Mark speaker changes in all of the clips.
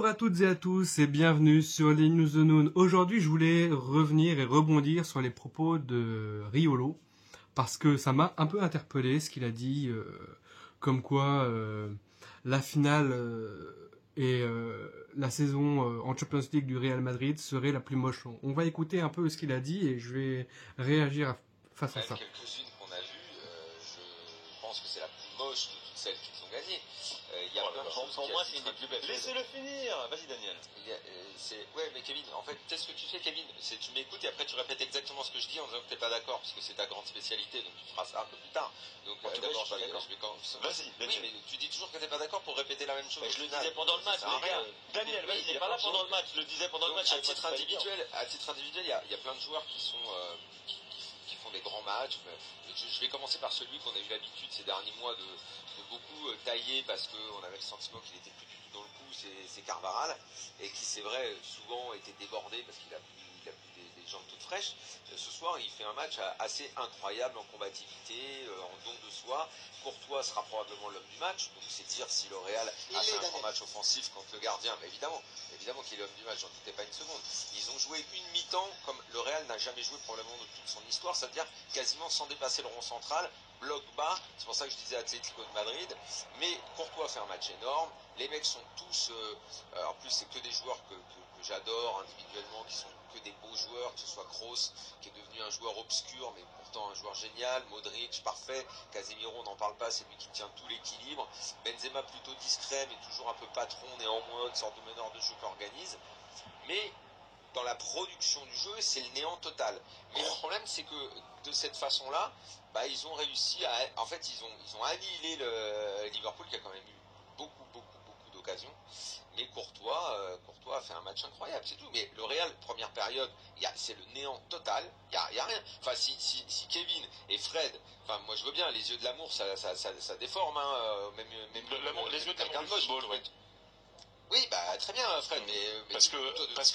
Speaker 1: Bonjour à toutes et à tous et bienvenue sur les News de Noon. Aujourd'hui, je voulais revenir et rebondir sur les propos de Riolo parce que ça m'a un peu interpellé ce qu'il a dit, comme quoi la finale et la saison en Champions League du Real Madrid serait la plus moche. On va écouter un peu ce qu'il a dit et je vais réagir face à ça.
Speaker 2: Quelques-unes qu'on a vues, je pense que c'est la plus moche de toutes celles qu'ils ont gagnées. Il y a plein de choses
Speaker 3: pour moi, c'est une des plus belles. Laissez-le finir. Vas-y, Daniel.
Speaker 2: Ouais, mais Kevin, en fait, tu sais ce que tu fais, Kevin, c'est tu m'écoutes et après tu répètes exactement ce que je dis en disant que t'es pas d'accord, parce que c'est ta grande spécialité, donc tu feras ça un peu plus tard. Donc d'abord, je vais
Speaker 3: Vas-y, Daniel.
Speaker 2: Oui, mais tu dis toujours que t'es pas d'accord pour répéter la même chose.
Speaker 3: Je le disais pendant le match, les gars. Daniel, vas-y, il n'est pas là pendant le match. Je le disais pendant le match.
Speaker 2: À titre individuel, il y a plein de joueurs qui sont qui font des grands matchs. Je vais commencer par celui qu'on a eu l'habitude ces derniers mois de beaucoup tailler parce qu'on avait le sentiment qu'il était plus du tout dans le coup, c'est Carvajal, et qui c'est vrai souvent était débordé parce qu'il a plus des jambes toutes fraîches. Ce soir il fait un match assez incroyable en combativité, en don de soi. Courtois sera probablement l'homme du match, donc c'est dire si le Real a fait un grand match offensif contre le gardien, mais évidemment qu'il est l'homme du match, j'en doutais pas une seconde. Ils ont joué une mi-temps comme le Real n'a jamais joué probablement de toute son histoire, c'est-à-dire quasiment sans dépasser le rond central, bloc bas, c'est pour ça que je disais Atlético de Madrid, mais Courtois fait un match énorme, les mecs sont tous, en plus c'est que des joueurs que j'adore individuellement, qui sont que des beaux joueurs, que ce soit Kroos, qui est devenu un joueur obscur, mais pourtant un joueur génial, Modric, parfait, Casemiro, on n'en parle pas, c'est lui qui tient tout l'équilibre, Benzema plutôt discret, mais toujours un peu patron, néanmoins, une sorte de meneur de jeu qui organise, mais dans la production du jeu, c'est le néant total. Mais le problème, c'est que de cette façon-là, ils ont réussi à... En fait, ils ont annihilé le Liverpool, qui a quand même eu beaucoup d'occasions. Mais Courtois a fait un match incroyable, c'est tout. Mais le Real, première période, c'est le néant total. Il y a rien. Enfin, si Kevin et Fred... Enfin, moi, je veux bien, les yeux de l'amour, ça déforme. Hein, même
Speaker 3: les yeux de l'amour du football, ouais.
Speaker 2: Oui, très bien, Fred, mais
Speaker 3: parce que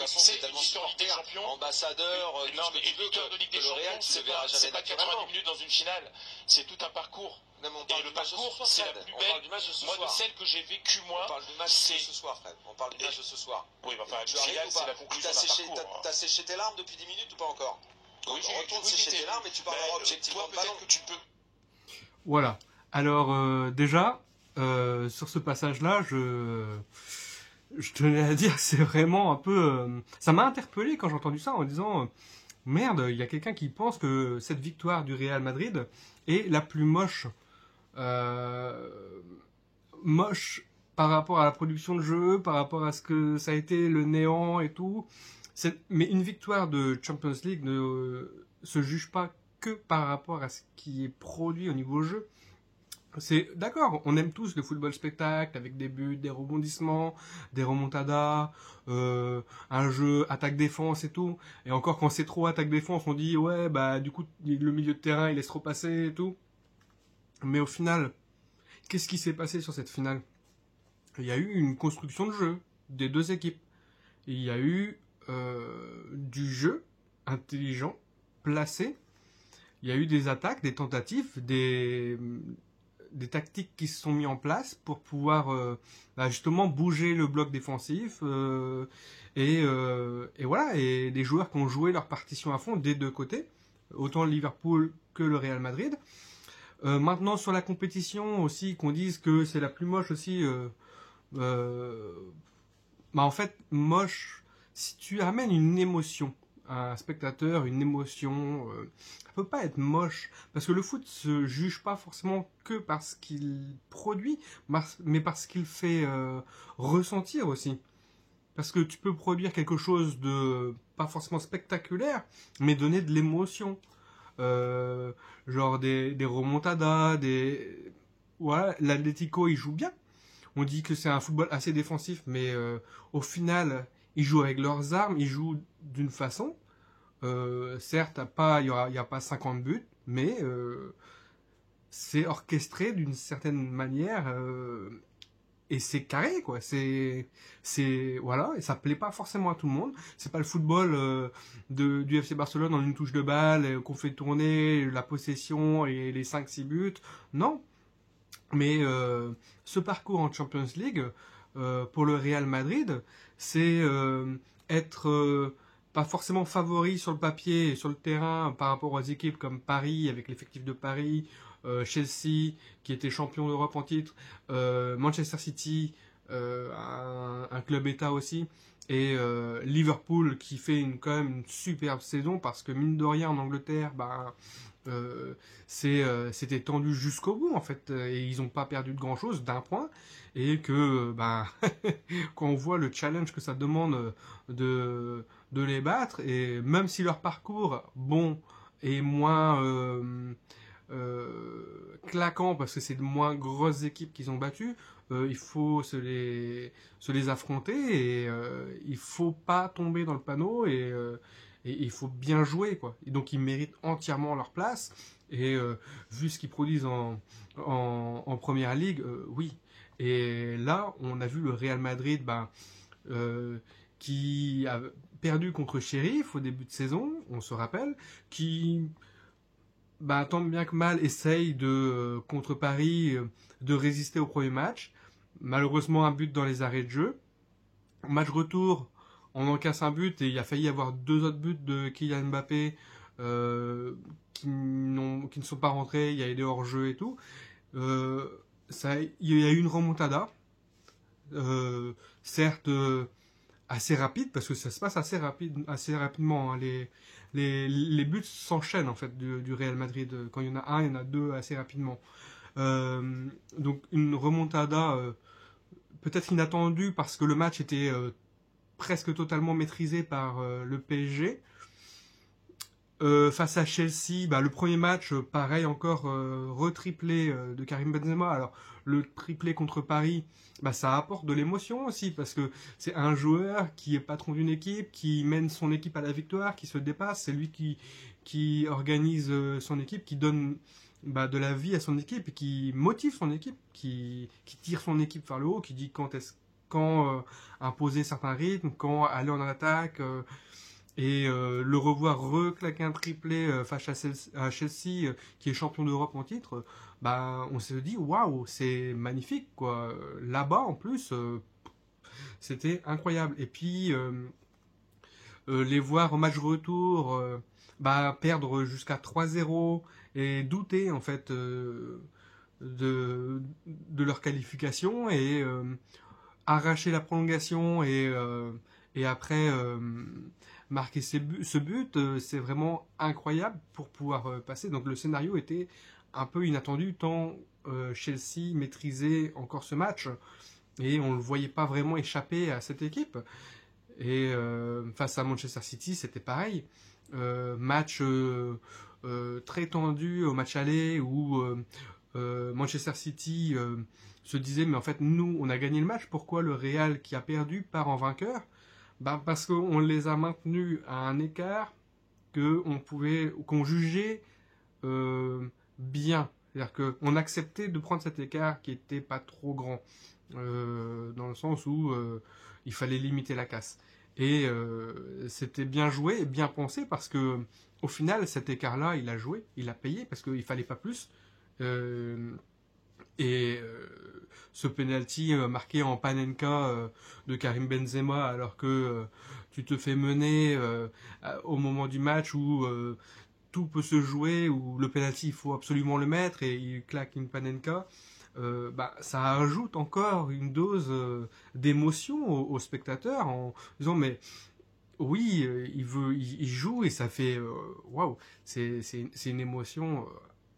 Speaker 2: c'est tellement supporter, ambassadeur,
Speaker 3: non, mais éditeur de Ligue des Champions, c'est pas 90 minutes dans une finale, c'est tout un parcours.
Speaker 2: Non, mais on parle
Speaker 3: et le parcours, c'est la plus belle. Moi, de celle que j'ai vécue, moi,
Speaker 2: on parle du match de ce soir, Fred. On parle du match de ce soir.
Speaker 3: Oui, enfin, tu arrives ou pas? C'est la conclusion d'un parcours.
Speaker 2: T'as séché tes larmes depuis 10 minutes ou pas encore?
Speaker 3: Oui,
Speaker 2: retourne sécher tes larmes et tu parleras objectivement de ballon.
Speaker 3: Que tu peux.
Speaker 1: Voilà. Alors, déjà, sur ce passage-là, je tenais à dire, c'est vraiment un peu... ça m'a interpellé quand j'ai entendu ça en disant merde, il y a quelqu'un qui pense que cette victoire du Real Madrid est la plus moche. Moche par rapport à la production de jeu, par rapport à ce que ça a été le néant et tout. Mais une victoire de Champions League ne se juge pas que par rapport à ce qui est produit au niveau jeu. C'est d'accord, on aime tous le football spectacle avec des buts, des rebondissements, des remontadas, un jeu attaque-défense et tout. Et encore quand c'est trop attaque-défense, on dit ouais du coup le milieu de terrain il laisse trop passer et tout. Mais au final, qu'est-ce qui s'est passé sur cette finale? Il y a eu une construction de jeu des deux équipes. Il y a eu du jeu intelligent, placé. Il y a eu des attaques, des tentatives, des tactiques qui se sont mis en place pour pouvoir justement bouger le bloc défensif et voilà, et des joueurs qui ont joué leur partition à fond des deux côtés, autant le Liverpool que le Real Madrid. Maintenant sur la compétition aussi, qu'on dise que c'est la plus moche aussi, en fait moche, si tu amènes une émotion à un spectateur, une émotion, ça peut pas être moche, parce que le foot se juge pas forcément que parce qu'il produit, mais parce qu'il fait ressentir aussi. Parce que tu peux produire quelque chose de pas forcément spectaculaire, mais donner de l'émotion. Genre des remontadas, voilà, l'Atlético il joue bien. On dit que c'est un football assez défensif, mais au final, ils jouent avec leurs armes, ils jouent d'une façon. Certes, il y a pas 50 buts, mais c'est orchestré d'une certaine manière et c'est carré quoi. Voilà, et ça plaît pas forcément à tout le monde. C'est pas le football du FC Barcelone en une touche de balle qu'on fait tourner la possession et les 5-6 buts. Non. Mais ce parcours en Champions League, pour le Real Madrid, c'est être pas forcément favori sur le papier et sur le terrain par rapport aux équipes comme Paris, avec l'effectif de Paris, Chelsea, qui était champion d'Europe en titre, Manchester City, un club État aussi, et Liverpool qui fait quand même une superbe saison parce que mine de rien en Angleterre, c'était tendu jusqu'au bout en fait et ils n'ont pas perdu de grand chose d'un point et que quand on voit le challenge que ça demande de les battre et même si leur parcours est moins claquant parce que c'est de moins grosses équipes qu'ils ont battues, il faut se les affronter et il faut pas tomber dans le panneau et il faut bien jouer quoi. Et donc ils méritent entièrement leur place et vu ce qu'ils produisent en première ligue, oui. Et là, on a vu le Real Madrid qui a perdu contre Sheriff au début de saison, on se rappelle, qui tant bien que mal essaye contre Paris de résister au premier match. Malheureusement, un but dans les arrêts de jeu. Match retour, on encaisse un but et il a failli y avoir 2 autres buts de Kylian Mbappé qui ne sont pas rentrés, il y a eu des hors-jeu et tout. Il y a eu une remontada, certes assez rapide, parce que ça se passe assez rapidement. Hein. Les buts s'enchaînent en fait du Real Madrid. Quand il y en a un, il y en a 2 assez rapidement. Donc une remontada peut-être inattendue parce que le match était presque totalement maîtrisé par le PSG. Face à Chelsea, le premier match, pareil encore, retriplé de Karim Benzema. Alors, le triplé contre Paris, ça apporte de l'émotion aussi, parce que c'est un joueur qui est patron d'une équipe, qui mène son équipe à la victoire, qui se dépasse, c'est lui qui organise son équipe, qui donne de la vie à son équipe, et qui motive son équipe, qui tire son équipe vers le haut, qui dit quand imposer certains rythmes, quand aller en attaque... Et le revoir reclaquer un triplé face à Chelsea, qui est champion d'Europe en titre, on se dit waouh, c'est magnifique quoi. Là-bas en plus, c'était incroyable. Et puis les voir au match retour, perdre jusqu'à 3-0 et douter en fait de leur qualification et arracher la prolongation et après marquer ce but, c'est vraiment incroyable pour pouvoir passer. Donc le scénario était un peu inattendu tant Chelsea maîtrisait encore ce match et on ne le voyait pas vraiment échapper à cette équipe. Et face à Manchester City, c'était pareil. Match très tendu au match aller où Manchester City se disait mais en fait nous on a gagné le match, pourquoi le Real qui a perdu part en vainqueur? Parce qu'on les a maintenus à un écart qu'on jugeait bien. C'est-à-dire qu'on acceptait de prendre cet écart qui était pas trop grand, dans le sens où il fallait limiter la casse. Et c'était bien joué et bien pensé parce que au final cet écart-là, il a joué, il a payé parce qu'il fallait pas plus. Ce penalty marqué en Panenka de Karim Benzema alors que tu te fais mener au moment du match où tout peut se jouer, où le penalty il faut absolument le mettre et il claque une Panenka, ça ajoute encore une dose d'émotion aux spectateurs en disant mais oui il joue et ça fait waouh, c'est une émotion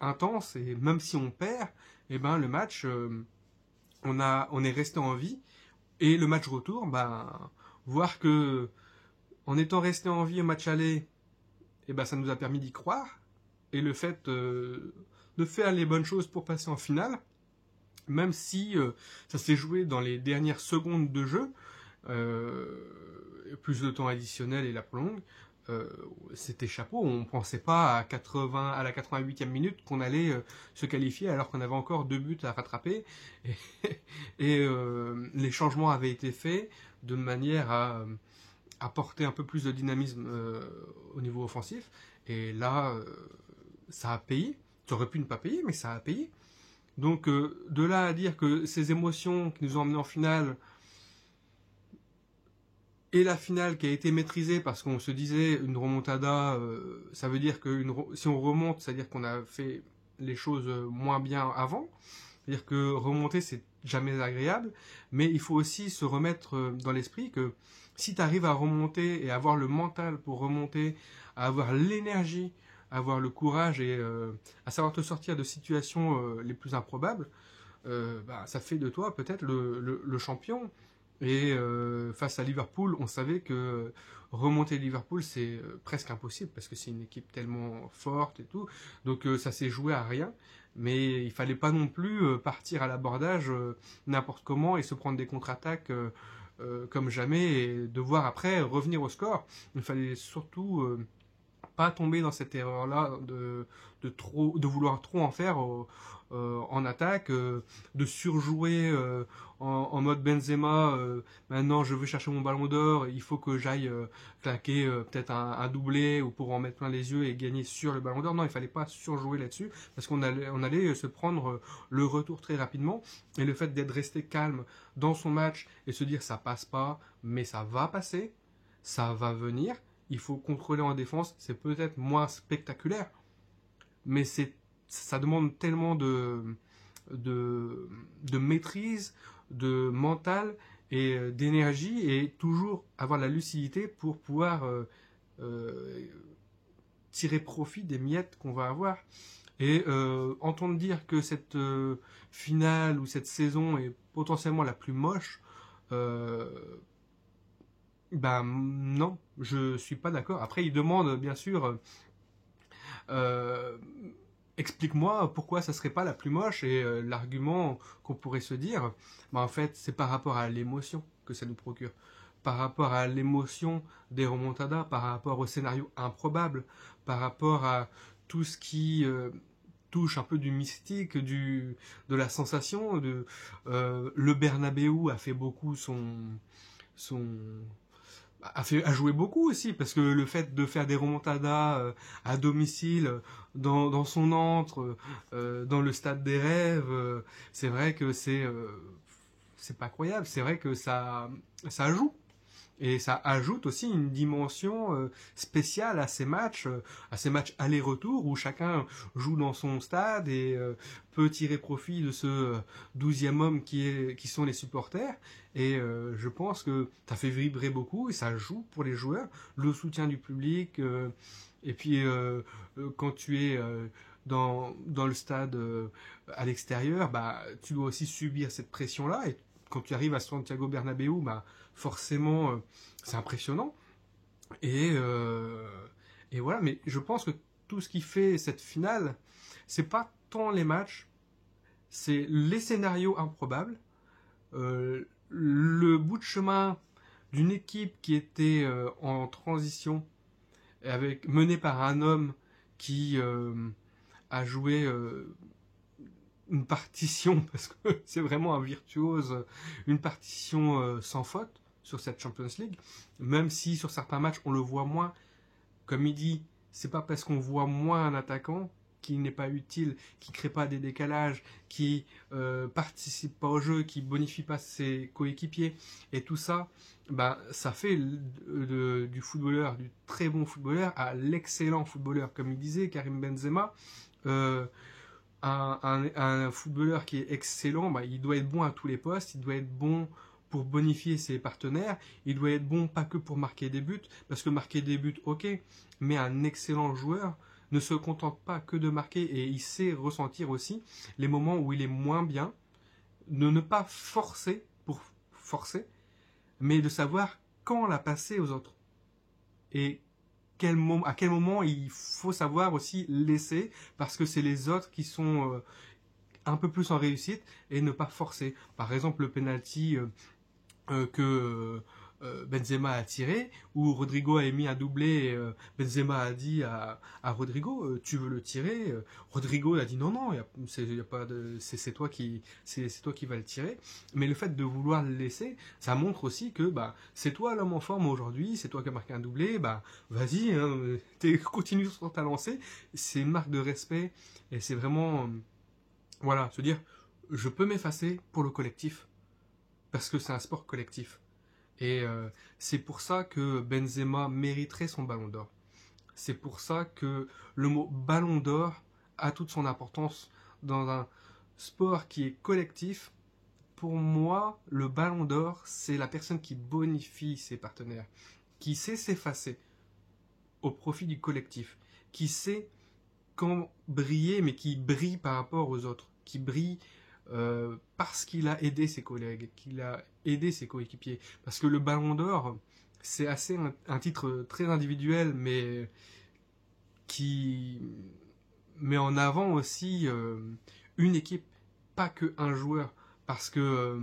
Speaker 1: intense et même si on perd, le match on est resté en vie et le match retour, voir que en étant resté en vie au match aller, ça nous a permis d'y croire et le fait de faire les bonnes choses pour passer en finale, même si ça s'est joué dans les dernières secondes de jeu, plus de temps additionnel et la prolongue, c'était chapeau. On pensait pas à la 88e minute qu'on allait se qualifier alors qu'on avait encore 2 buts à rattraper et les changements avaient été faits de manière à apporter un peu plus de dynamisme au niveau offensif et là ça a payé. Ça aurait pu ne pas payer mais ça a payé. Donc de là à dire que ces émotions qui nous ont emmenés en finale et la finale qui a été maîtrisée parce qu'on se disait une remontada, ça veut dire que si on remonte, c'est-à-dire qu'on a fait les choses moins bien avant. C'est-à-dire que remonter, c'est jamais agréable, mais il faut aussi se remettre dans l'esprit que si tu arrives à remonter et avoir le mental pour remonter, à avoir l'énergie, à avoir le courage et à savoir te sortir de situations les plus improbables, ça fait de toi peut-être le champion. Et face à Liverpool, on savait que remonter Liverpool, c'est presque impossible parce que c'est une équipe tellement forte et tout. Donc ça s'est joué à rien. Mais il fallait pas non plus partir à l'abordage n'importe comment et se prendre des contre-attaques comme jamais et devoir après revenir au score. Il fallait surtout pas tomber dans cette erreur-là de vouloir trop en faire en attaque, de surjouer en mode Benzema. Maintenant, je veux chercher mon ballon d'or, il faut que j'aille claquer peut-être un doublé ou pour en mettre plein les yeux et gagner sur le ballon d'or. Non, il fallait pas surjouer là-dessus parce qu'on allait se prendre le retour très rapidement. Et le fait d'être resté calme dans son match et se dire ça passe pas, mais ça va passer, ça va venir. Il faut contrôler en défense, c'est peut-être moins spectaculaire, mais ça demande tellement de maîtrise, de mental et d'énergie, et toujours avoir la lucidité pour pouvoir tirer profit des miettes qu'on va avoir. Et entendre dire que cette finale ou cette saison est potentiellement la plus moche, non, je suis pas d'accord. Après, il demande bien sûr, explique-moi pourquoi ça serait pas la plus moche. Et l'argument qu'on pourrait se dire, en fait, c'est par rapport à l'émotion que ça nous procure, par rapport à l'émotion des remontadas, par rapport au scénario improbable, par rapport à tout ce qui touche un peu du mystique, de la sensation. Le Bernabéu a fait beaucoup a joué beaucoup aussi parce que le fait de faire des remontadas à domicile dans son antre dans le stade des rêves, c'est vrai que c'est pas croyable, c'est vrai que ça joue. Et ça ajoute aussi une dimension spéciale à ces matchs aller-retour où chacun joue dans son stade et peut tirer profit de ce 12e homme qui sont les supporters. Et je pense que ça fait vibrer beaucoup et ça joue pour les joueurs, le soutien du public. Et puis quand tu es dans le stade à l'extérieur, tu dois aussi subir cette pression-là. Et quand tu arrives à Santiago Bernabéu, forcément, c'est impressionnant. Et voilà, mais je pense que tout ce qui fait cette finale, c'est pas tant les matchs, c'est les scénarios improbables, le bout de chemin d'une équipe qui était en transition, menée par un homme qui a joué une partition, parce que c'est vraiment un virtuose, une partition sans faute sur cette Champions League, même si sur certains matchs on le voit moins. Comme il dit, c'est pas parce qu'on voit moins un attaquant qui n'est pas utile, qui crée pas des décalages, qui participe pas au jeu, qui bonifie pas ses coéquipiers, et tout ça, ça fait du footballeur, du très bon footballeur à l'excellent footballeur. Comme il disait Karim Benzema, un footballeur qui est excellent, il doit être bon à tous les postes, il doit être bon pour bonifier ses partenaires, il doit être bon pas que pour marquer des buts, parce que marquer des buts, ok, mais un excellent joueur ne se contente pas que de marquer et il sait ressentir aussi les moments où il est moins bien, de ne pas forcer pour forcer, mais de savoir quand la passer aux autres. Et à quel moment il faut savoir aussi laisser, parce que c'est les autres qui sont un peu plus en réussite et ne pas forcer. Par exemple, le penalty que Benzema a tiré, où Rodrigo a émis un doublé et Benzema a dit à Rodrigo, tu veux le tirer? Rodrigo a dit non, c'est toi qui vas le tirer. Mais le fait de vouloir le laisser, ça montre aussi que c'est toi l'homme en forme aujourd'hui, c'est toi qui as marqué un doublé, vas-y, continue sur ta lancée. C'est une marque de respect et c'est vraiment se dire je peux m'effacer pour le collectif parce que c'est un sport collectif. Et c'est pour ça que Benzema mériterait son ballon d'or. C'est pour ça que le mot ballon d'or a toute son importance dans un sport qui est collectif. Pour moi, le ballon d'or, c'est la personne qui bonifie ses partenaires, qui sait s'effacer au profit du collectif, qui sait quand briller, mais qui brille par rapport aux autres, qui brille parce qu'il a aidé ses collègues, qu'il a aidé ses coéquipiers. Parce que le ballon d'or, c'est assez un titre très individuel, mais qui met en avant aussi une équipe, pas qu'un joueur. Parce que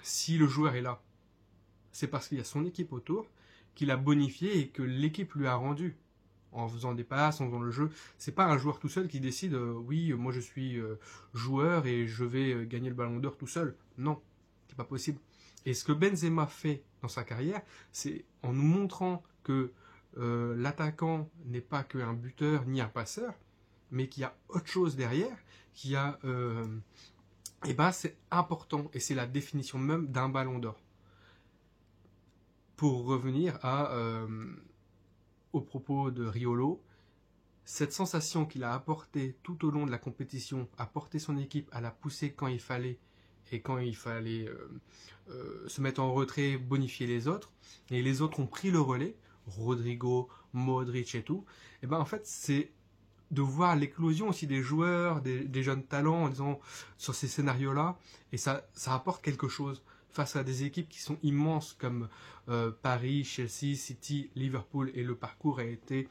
Speaker 1: si le joueur est là, c'est parce qu'il y a son équipe autour, qu'il a bonifié et que l'équipe lui a rendu. En faisant des passes, en faisant le jeu. C'est pas un joueur tout seul qui décide oui, moi je suis joueur et je vais gagner le ballon d'or tout seul. Non, c'est pas possible. Et ce que Benzema fait dans sa carrière, c'est en nous montrant que l'attaquant n'est pas qu'un buteur ni un passeur, mais qu'il y a autre chose derrière, qu'il y a et ben c'est important et c'est la définition même d'un ballon d'or. Pour revenir au propos de Riolo, cette sensation qu'il a apportée tout au long de la compétition, a porté son équipe à la pousser quand il fallait et quand il fallait se mettre en retrait, bonifier les autres, et les autres ont pris le relais, Rodrigo, Modric et tout, et ben en fait c'est de voir l'éclosion aussi des joueurs, des jeunes talents en disant, sur ces scénarios-là, et ça apporte quelque chose face à des équipes qui sont immenses comme Paris, Chelsea, City, Liverpool, et le parcours a été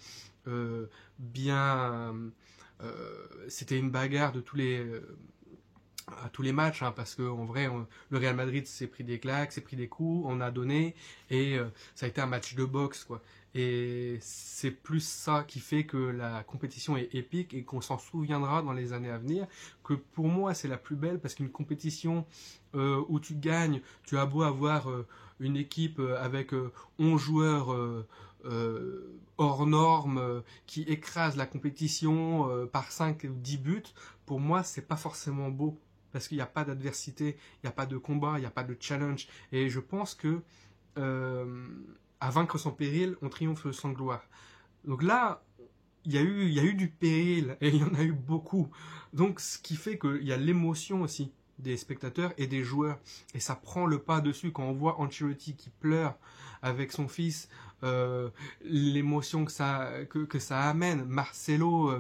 Speaker 1: c'était une bagarre de tous les matchs, hein, parce que en vrai, le Real Madrid s'est pris des claques, s'est pris des coups, on a donné, et ça a été un match de boxe, quoi. Et c'est plus ça qui fait que la compétition est épique et qu'on s'en souviendra dans les années à venir, que pour moi c'est la plus belle, parce qu'une compétition où tu gagnes, tu as beau avoir une équipe avec 11 joueurs hors normes qui écrasent la compétition par 5 ou 10 buts, pour moi c'est pas forcément beau. Parce qu'il n'y a pas d'adversité, il n'y a pas de combat, il n'y a pas de challenge. Et je pense que à vaincre sans péril, on triomphe sans gloire. Donc là, il y a eu du péril, et il y en a eu beaucoup. Donc ce qui fait qu'il y a l'émotion aussi des spectateurs et des joueurs. Et ça prend le pas dessus quand on voit Ancelotti qui pleure avec son fils, l'émotion que ça amène. Marcelo,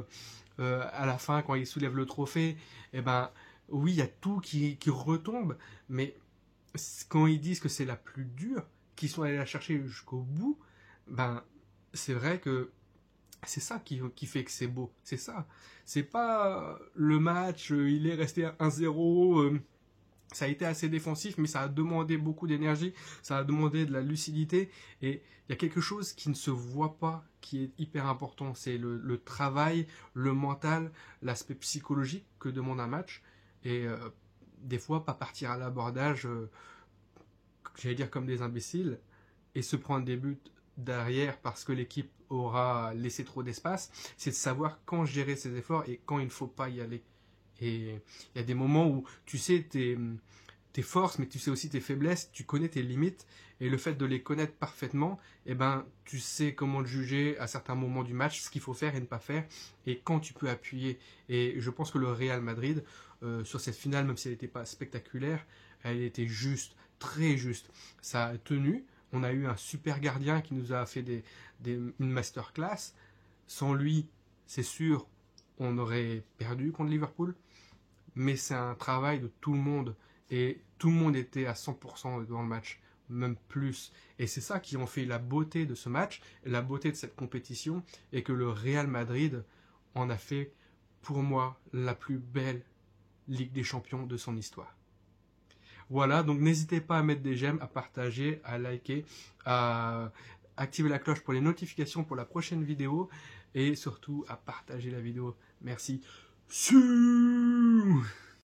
Speaker 1: à la fin, quand il soulève le trophée, eh ben... Oui, il y a tout qui retombe, mais quand ils disent que c'est la plus dure, qu'ils sont allés la chercher jusqu'au bout, ben c'est vrai que c'est ça qui fait que c'est beau. C'est ça. C'est pas le match, il est resté à 1-0, ça a été assez défensif, mais ça a demandé beaucoup d'énergie, ça a demandé de la lucidité, et il y a quelque chose qui ne se voit pas, qui est hyper important, c'est le travail, le mental, l'aspect psychologique que demande un match. Et des fois, pas partir à l'abordage, j'allais dire comme des imbéciles, et se prendre des buts derrière parce que l'équipe aura laissé trop d'espace, c'est de savoir quand gérer ses efforts et quand il ne faut pas y aller. Et il y a des moments où tu sais tes forces, mais tu sais aussi tes faiblesses, tu connais tes limites, et le fait de les connaître parfaitement, eh ben, tu sais comment juger à certains moments du match, ce qu'il faut faire et ne pas faire, et quand tu peux appuyer. Et je pense que le Real Madrid, sur cette finale, même si elle n'était pas spectaculaire, elle était juste, très juste. Ça a tenu, on a eu un super gardien qui nous a fait une masterclass. Sans lui, c'est sûr, on aurait perdu contre Liverpool, mais c'est un travail de tout le monde, et tout le monde était à 100% dans le match, même plus. Et c'est ça qui en fait la beauté de ce match, la beauté de cette compétition, et que le Real Madrid en a fait, pour moi, la plus belle Ligue des Champions de son histoire. Voilà, donc n'hésitez pas à mettre des j'aime, à partager, à liker, à activer la cloche pour les notifications pour la prochaine vidéo, et surtout à partager la vidéo. Merci.